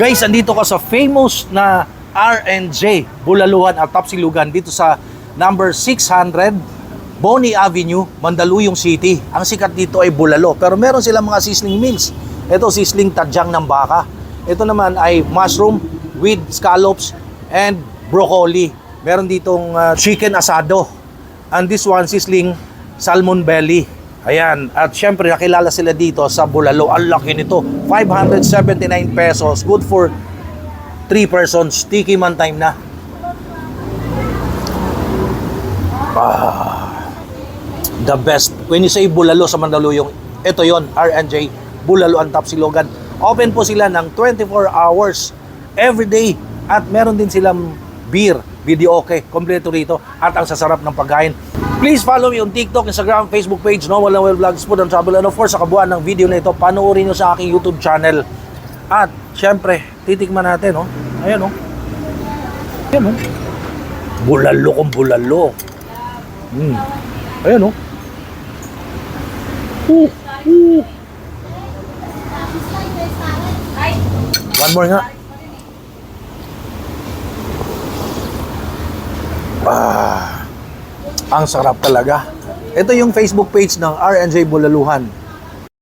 Guys, andito ka sa famous na R&J Bulaluhan at Tapsilugan dito sa number 600 Bonnie Avenue, Mandaluyong City. Ang sikat dito ay bulalo, pero meron silang mga sizzling meals. Ito, sizzling tadyang ng baka. Ito naman ay mushroom with scallops and broccoli. Meron ditong chicken asado. And this one, sizzling salmon belly. Ayan, at syempre nakilala sila dito sa bulalo. Ang laki nito, 579 pesos. Good for 3 persons. Tiki man time na. The best. When you say bulalo sa Mandaluyong, ito yon, R&J Bulalo and Tapsilugan. Open po sila ng 24 hours every day. At meron din silang beer, video okay, kompleto rito. At ang sasarap ng pagkain. Please follow me on TikTok, Instagram, Facebook page, Noel Vlogs, Food and Travel. And of course, sa kabuuan ng video na ito, panoorin nyo sa aking YouTube channel. At, syempre, titikman natin, oh. Ayan, oh. Ayan, oh. Bulalo kung bulalo. Ayan, oh. One more nga. Ang sarap talaga. Ito yung Facebook page ng R&J Bulaluhan.